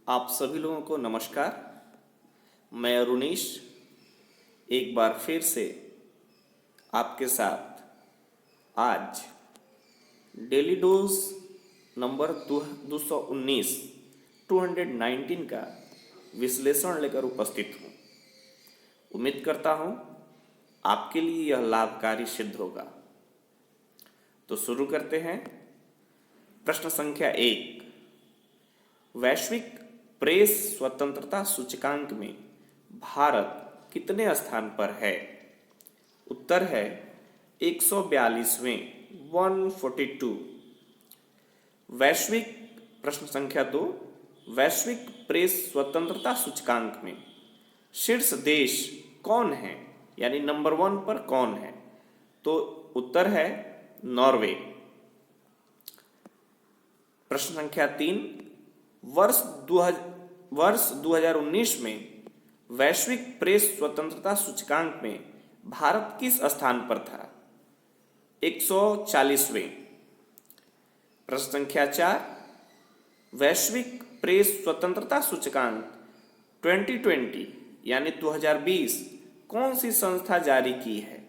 आप सभी लोगों को नमस्कार। मैं अरुणेश एक बार फिर से आपके साथ आज डेली डोज नंबर 219 219 का विश्लेषण लेकर उपस्थित हूँ। उम्मीद करता हूँ आपके लिए यह लाभकारी सिद्ध होगा। तो शुरू करते हैं। प्रश्न संख्या 1, वैश्विक प्रेस स्वतंत्रता सूचकांक में भारत कितने स्थान पर है? उत्तर है 142वें 142। वैश्विक प्रश्न संख्या 2, वैश्विक प्रेस स्वतंत्रता सूचकांक में शीर्ष देश कौन है, यानी नंबर 1 पर कौन है? तो उत्तर है नॉर्वे। प्रश्न संख्या 3, वर्ष 2019 में वैश्विक प्रेस स्वतंत्रता सूचकांक में भारत किस स्थान पर था? 140वें। प्रश्न संख्या 4, वैश्विक प्रेस स्वतंत्रता सूचकांक 2020 यानी 2020 कौन सी संस्था जारी की है?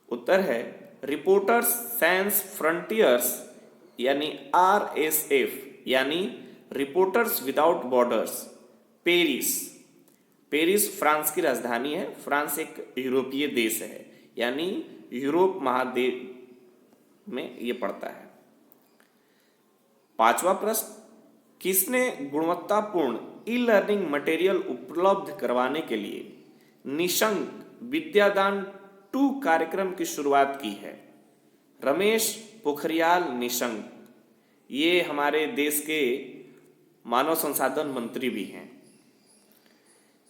उत्तर है रिपोर्टर्स सैंस फ्रंटियर्स यानी RSF यानी reporters without borders, Paris France की राजधानी है। फ्रांस एक यूरोपीय देश है, यानी यूरोप महाद्वीप में ये पड़ता है। 5वां प्रश्न, किसने गुणवत्तापूर्ण ई लर्निंग मटेरियल उपलब्ध करवाने के लिए निशंक विद्यादान 2 कार्यक्रम की शुरुआत की है? रमेश पोखरियाल निशंक। ये हमारे देश के मानव संसाधन मंत्री भी हैं।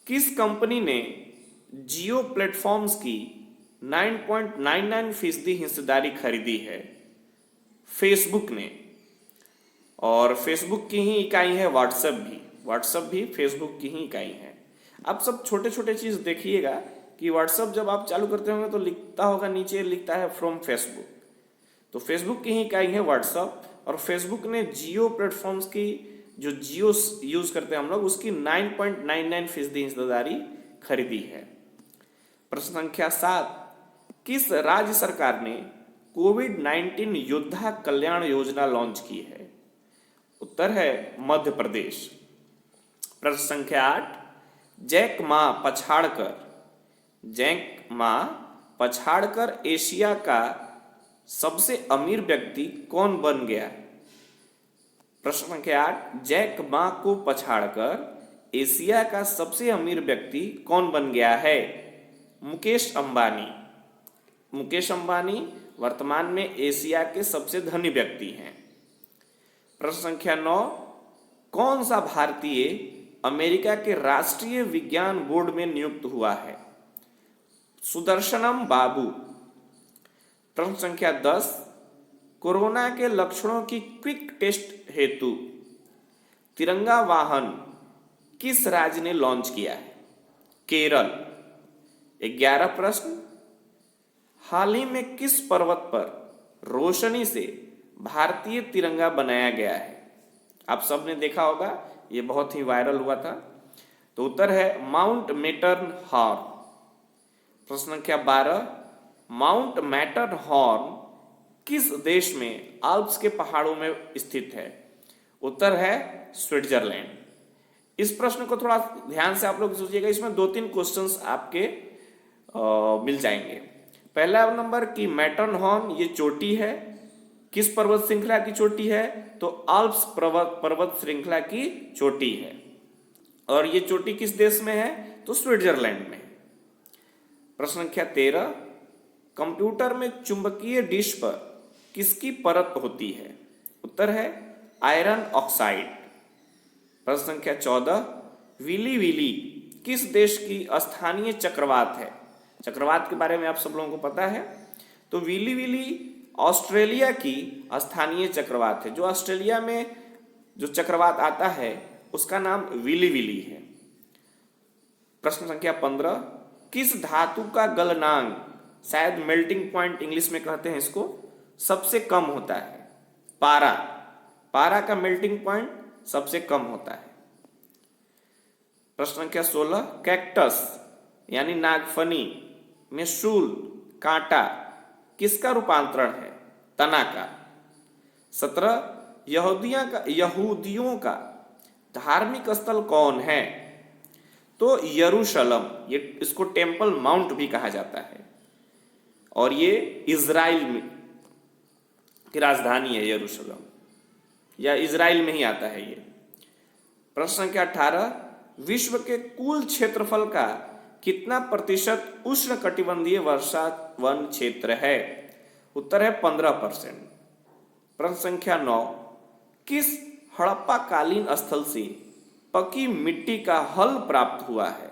किस कंपनी ने जियो प्लेटफॉर्म्स की 9.99% हिस्सेदारी खरीदी है? फेसबुक ने। और फेसबुक की ही इकाई है व्हाट्सएप भी फेसबुक की ही इकाई है। अब सब छोटे छोटे चीज देखिएगा कि व्हाट्सएप जब आप चालू करते होंगे तो लिखता होगा, नीचे लिखता है फ्रॉम फेसबुक, तो फेसबुक की ही इकाई है व्हाट्सएप। और फेसबुक ने जियो प्लेटफॉर्म्स की, जो जियो यूज करते हैं हम लोग, उसकी 9.99% हिस्सेदारी खरीदी है। प्रश्न संख्या 7, किस राज्य सरकार ने कोविड-19 योद्धा कल्याण योजना लॉन्च की है? उत्तर है मध्य प्रदेश। प्रश्न संख्या 8, जैक मा पछाड़कर एशिया का सबसे अमीर व्यक्ति कौन बन गया? प्रश्न संख्या 8, जैक मा को पछाड़कर एशिया का सबसे अमीर व्यक्ति कौन बन गया है? मुकेश अंबानी वर्तमान में एशिया के सबसे धनी व्यक्ति हैं। प्रश्न संख्या 9, कौन सा भारतीय अमेरिका के राष्ट्रीय विज्ञान बोर्ड में नियुक्त हुआ है? सुदर्शनम बाबू। प्रश्न संख्या 10, कोरोना के लक्षणों की क्विक टेस्ट हेतु तिरंगा वाहन किस राज्य ने लॉन्च किया है? केरल। 11 प्रश्न, हाल ही में किस पर्वत पर रोशनी से भारतीय तिरंगा बनाया गया है? आप सबने देखा होगा, ये बहुत ही वायरल हुआ था। तो उत्तर है माउंट मैटरहॉर्न। प्रश्न संख्या 12, माउंट मैटरहॉर्न किस देश में आल्प्स के पहाड़ों में स्थित है? उत्तर है स्विट्जरलैंड। इस प्रश्न को थोड़ा ध्यान से आप लोग सोचिएगा, इसमें 2-3 क्वेश्चंस आपके मिल जाएंगे। पहला नंबर की मैटरहॉर्न ये चोटी है, किस पर्वत श्रृंखला की चोटी है? तो आल्प्स पर्वत श्रृंखला की चोटी है। और ये चोटी किस देश में है? तो स्विट्जरलैंड में। प्रश्न संख्या 13, कंप्यूटर में चुंबकीय डिश पर किसकी परत होती है? उत्तर है आयरन ऑक्साइड। प्रश्न संख्या 14, विली विली किस देश की स्थानीय चक्रवात है? चक्रवात के बारे में आप सब लोगों को पता है। तो विली विली ऑस्ट्रेलिया की स्थानीय चक्रवात है। जो ऑस्ट्रेलिया में जो चक्रवात आता है उसका नाम विली विली है। प्रश्न संख्या 15, किस धातु का गलनांक, शायद मेल्टिंग पॉइंट इंग्लिश में कहते हैं इसको, सबसे कम होता है? पारा का मेल्टिंग पॉइंट सबसे कम होता है। प्रश्न संख्या 16, कैक्टस यानी नागफनी में शूल कांटा किसका रूपांतरण है? तना का। 17, यहूदियों का धार्मिक स्थल कौन है? तो यरूशलेम, ये इसको टेम्पल माउंट भी कहा जाता है और ये इजराइल में की राजधानी है यरूशलेम, या इजराइल में ही आता है ये। प्रश्न संख्या 18, विश्व के कुल क्षेत्रफल का कितना प्रतिशत उष्ण कटिबंधीय वर्षा वन क्षेत्र है? उत्तर है 15%। प्रश्न संख्या 9, किस हड़प्पा कालीन स्थल से पकी मिट्टी का हल प्राप्त हुआ है?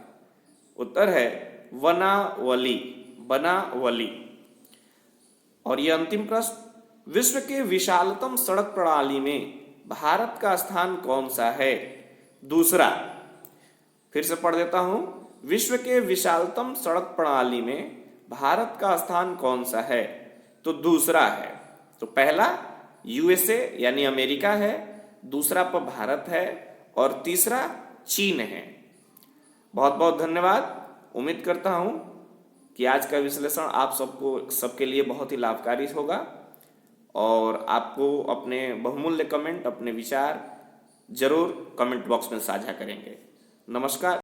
उत्तर है बनावली। और यह अंतिम प्रश्न, विश्व के विशालतम सड़क प्रणाली में भारत का स्थान कौन सा है? दूसरा। फिर से पढ़ देता हूं, विश्व के विशालतम सड़क प्रणाली में भारत का स्थान कौन सा है? तो दूसरा है। तो पहला यूएसए यानी अमेरिका है, दूसरा पर भारत है और तीसरा चीन है। बहुत बहुत धन्यवाद। उम्मीद करता हूं कि आज का विश्लेषण आप सबके लिए बहुत ही लाभकारी होगा और आपको अपने बहुमूल्य कमेंट, अपने विचार जरूर कमेंट बॉक्स में साझा करेंगे। नमस्कार।